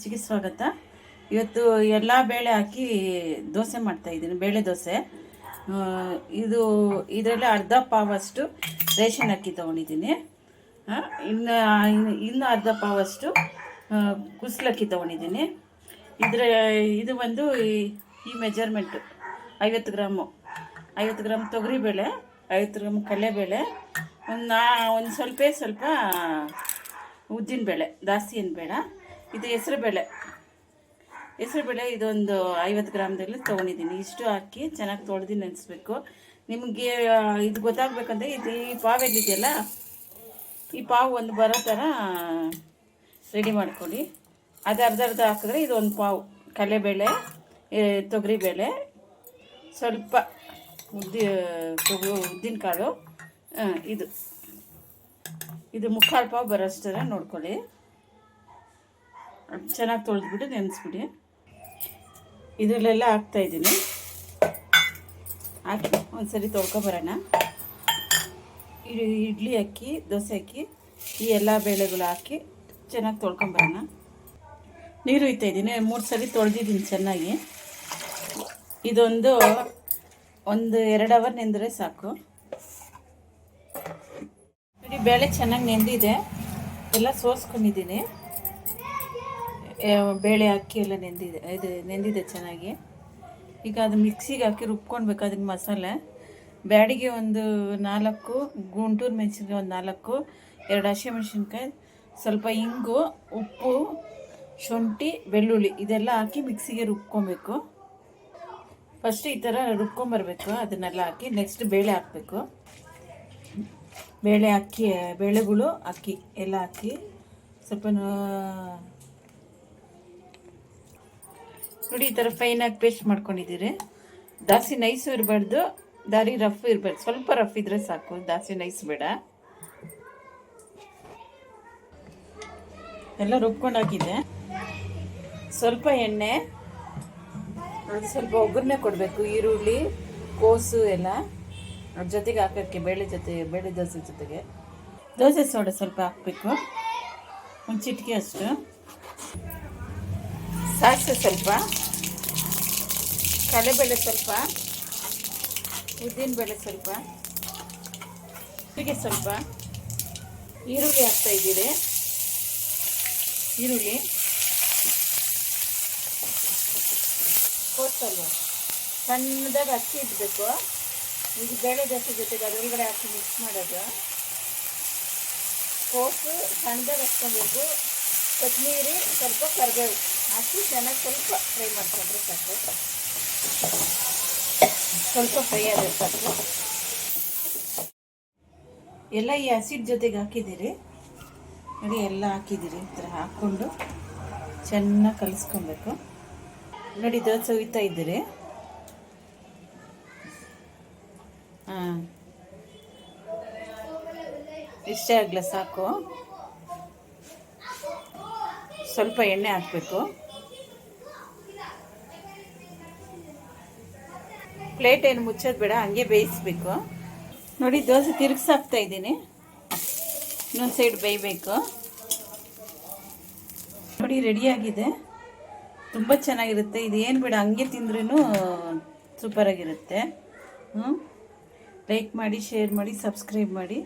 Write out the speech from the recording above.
ರುಚಿಗೆ ಸ್ವಾಗತ. ಇವತ್ತು ಎಲ್ಲ ಬೇಳೆ ಹಾಕಿ ದೋಸೆ ಮಾಡ್ತಾ ಇದ್ದೀನಿ, ಬೇಳೆ ದೋಸೆ. ಇದರಲ್ಲಿ ಅರ್ಧ ಪಾವಷ್ಟು ರೇಷನ್ ಅಕ್ಕಿ ತೊಗೊಂಡಿದ್ದೀನಿ. ಇನ್ನು ಅರ್ಧ ಪಾವಷ್ಟು ಕುಸಲಕ್ಕಿ ತೊಗೊಂಡಿದ್ದೀನಿ. ಇದು ಒಂದು ಈ ಮೆಜರ್ಮೆಂಟು 50 ಗ್ರಾಮ್ ತೊಗರಿಬೇಳೆ, 50 ಗ್ರಾಮ್ ಕಡಲೆಬೇಳೆ, ಒಂದು ಸ್ವಲ್ಪ ಉದ್ದಿನಬೇಳೆ, ಜಾಸ್ತಿ ಏನು ಬೇಡ. ಇದು ಹೆಸರುಬೇಳೆ ಇದೊಂದು 50 ಗ್ರಾಮ್ದಲ್ಲಿ ತೊಗೊಂಡಿದ್ದೀನಿ. ಇಷ್ಟು ಹಾಕಿ ಚೆನ್ನಾಗಿ ತೊಳೆದು ನೆನೆಸ್ಬೇಕು. ನಿಮಗೆ ಇದು ಗೊತ್ತಾಗಬೇಕಂದ್ರೆ ಈ ಪಾವು ಇದೆಯಲ್ಲ, ಈ ಪಾವು ಒಂದು ಬರೋ ಥರ ರೆಡಿ ಮಾಡ್ಕೊಳ್ಳಿ. ಅದು ಅರ್ಧ ಹಾಕಿದ್ರೆ ಇದು ಒಂದು ಪಾವು ಕಡಲೆಬೇಳೆ, ತೊಗರಿಬೇಳೆ, ಸ್ವಲ್ಪ ಉದ್ದಿನ ಕಾಳು, ಇದು ಮುಕ್ಕಾಲು ಪಾವು ಬರೋಷ್ಟರ ನೋಡ್ಕೊಳ್ಳಿ. ಚೆನ್ನಾಗಿ ತೊಳೆದ್ಬಿಟ್ಟು ನೆನೆಸ್ಬಿಡಿ. ಇದರಲ್ಲೆಲ್ಲ ಹಾಕ್ತಾಯಿದ್ದೀನಿ. ಹಾಕಿ ಒಂದ್ಸರಿ ತೊಳ್ಕೊಬರೋಣ. ಇಡ್ಲಿ ಅಕ್ಕಿ, ದೋಸೆ ಅಕ್ಕಿ, ಈ ಎಲ್ಲ ಬೇಳೆಗಳು ಹಾಕಿ ಚೆನ್ನಾಗಿ ತೊಳ್ಕೊಂಬರೋಣ. ನೀರು ಇದ್ದೀನಿ, 3 ಸರಿ ತೊಳೆದಿದ್ದೀನಿ ಚೆನ್ನಾಗಿ. ಇದೊಂದು 1-2 ಅವರ್ ನೆಂದರೆ ಸಾಕು. ಬೇಳೆ ಚೆನ್ನಾಗಿ ನೆಂದಿದೆ, ಎಲ್ಲ ಸೋಸ್ಕೊಂಡಿದ್ದೀನಿ. ಬೇಳೆ ಅಕ್ಕಿ ಎಲ್ಲ ನೆಂದಿದೆ ಚೆನ್ನಾಗಿ. ಈಗ ಅದು ಮಿಕ್ಸಿಗೆ ಹಾಕಿ ರುಬ್ಕೊಳ್ಬೇಕು. ಅದಕ್ಕೆ ಮಸಾಲೆ ಬ್ಯಾಡಿಗೆ ಒಂದು 4 ಗುಂಟೂರು ಮೆಣಸಿನ್ಕಾಯಿ, ಒಂದು 4, 2 ಹಸಿಮೆಣಸಿನ್ಕಾಯಿ, ಸ್ವಲ್ಪ ಇಂಗು, ಉಪ್ಪು, ಶುಂಠಿ, ಬೆಳ್ಳುಳ್ಳಿ ಇದೆಲ್ಲ ಹಾಕಿ ಮಿಕ್ಸಿಗೆ ರುಬ್ಕೊಬೇಕು. ಫಸ್ಟ್ ಈ ಥರ ರುಬ್ಕೊಂಬರ್ಬೇಕು. ಅದನ್ನೆಲ್ಲ ಹಾಕಿ ನೆಕ್ಸ್ಟ್ ಬೇಳೆ ಹಾಕಬೇಕು. ಬೇಳೆಗಳು ಅಕ್ಕಿ ಎಲ್ಲ ಹಾಕಿ ಸ್ವಲ್ಪ ನೋಡಿ, ಈ ಥರ ಫೈನಾಗಿ ಪೇಸ್ಟ್ ಮಾಡ್ಕೊಂಡಿದ್ದೀರಿ. ಜಾಸ್ತಿ ನೈಸು ಇರಬಾರ್ದು, ರಫ್ ಇರಬಾರ್ದು, ಸ್ವಲ್ಪ ರಫ್ ಇದ್ರೆ ಸಾಕು, ಜಾಸ್ತಿ ನೈಸ್ ಬೇಡ. ಎಲ್ಲ ರುಬ್ಕೊಂಡು ಹಾಕಿದ್ದೆ. ಸ್ವಲ್ಪ ಎಣ್ಣೆ, ಸ್ವಲ್ಪ ಒಗ್ಗರಣೆ ಕೊಡಬೇಕು. ಈರುಳ್ಳಿ, ಕೋಸು ಎಲ್ಲ ಅದ್ರ ಜೊತೆಗೆ ಹಾಕೋಕ್ಕೆ, ಬೇಳೆ ದೋಸೆ ಜೊತೆಗೆ ದೋಸೆ ಸೋಡಾ ಸ್ವಲ್ಪ ಹಾಕಬೇಕು, ಒಂದು ಚಿಟಿಕೆ ಅಷ್ಟು. ಸಾಸಿವೆ ಸ್ವಲ್ಪ, ಕಡಲೆಬೇಳೆ ಸ್ವಲ್ಪ, ಉದ್ದಿನಬೇಳೆ ಸ್ವಲ್ಪ, ಹೀಗೆ ಸ್ವಲ್ಪ ಈರುಳ್ಳಿ ಹಾಕ್ತಾಯಿದ್ದೀರಿ. ಈರುಳ್ಳಿ, ಕೋಸಲ್ವ ಸಣ್ಣದಾಗಿ ಹಚ್ಚಿ ಇಡಬೇಕು. ಈಗ ಬೇಳೆ ದೋಸೆ ಜೊತೆಗೆ ಅದರೊಳಗಡೆ ಹಾಕಿ ಮಿಕ್ಸ್ ಮಾಡೋದು. ಕೋಸು ಸಣ್ಣದಾಗಿ ಹಚ್ಕೊಬೇಕು. ಕೊತ್ತಂಬರಿ, ಸ್ವಲ್ಪ ಕರಿಬೇವು ಹಾಕಿ ಚೆನ್ನಾಗಿ ಸ್ವಲ್ಪ ಫ್ರೈ ಮಾಡ್ಕೊಂಡ್ರೆ ಸಾಕು. ಸ್ವಲ್ಪ ಫ್ರೈ ಆದರೆ ಸಾಕು. ಎಲ್ಲ ಈ ಹಸಿದ ಜೊತೆಗೆ ಹಾಕಿದ್ದೀರಿ ನೋಡಿ, ಎಲ್ಲ ಹಾಕಿದ್ದೀರಿ. ಈ ಥರ ಹಾಕ್ಕೊಂಡು ಚೆನ್ನಾಗಿ ಕಲಿಸ್ಕೊಬೇಕು. ನೋಡಿ, ದೋಸೆ ಹುಯ್ತಾ ಇದ್ದೀರಿ. ಇಷ್ಟೇ ಆಗಲ್ಲ, ಸಾಕು. ಸ್ವಲ್ಪ ಎಣ್ಣೆ ಹಾಕಬೇಕು. ಪ್ಲೇಟ್ ಏನು ಮುಚ್ಚೋದು ಬೇಡ, ಹಂಗೆ ಬೇಯಿಸ್ಬೇಕು. ನೋಡಿ, ದೋಸೆ ತಿರುಗಿಸಾಕ್ತಾ ಇದ್ದೀನಿ. ಇನ್ನೊಂದು ಸೈಡ್ ಬೇಯಬೇಕು. ನೋಡಿ, ರೆಡಿಯಾಗಿದೆ. ತುಂಬ ಚೆನ್ನಾಗಿರುತ್ತೆ. ಇದು ಏನು ಬೇಡ, ಹಂಗೆ ತಿಂದ್ರೂ ಸೂಪರಾಗಿರುತ್ತೆ. ಲೈಕ್ ಮಾಡಿ, ಶೇರ್ ಮಾಡಿ, ಸಬ್ಸ್ಕ್ರೈಬ್ ಮಾಡಿ.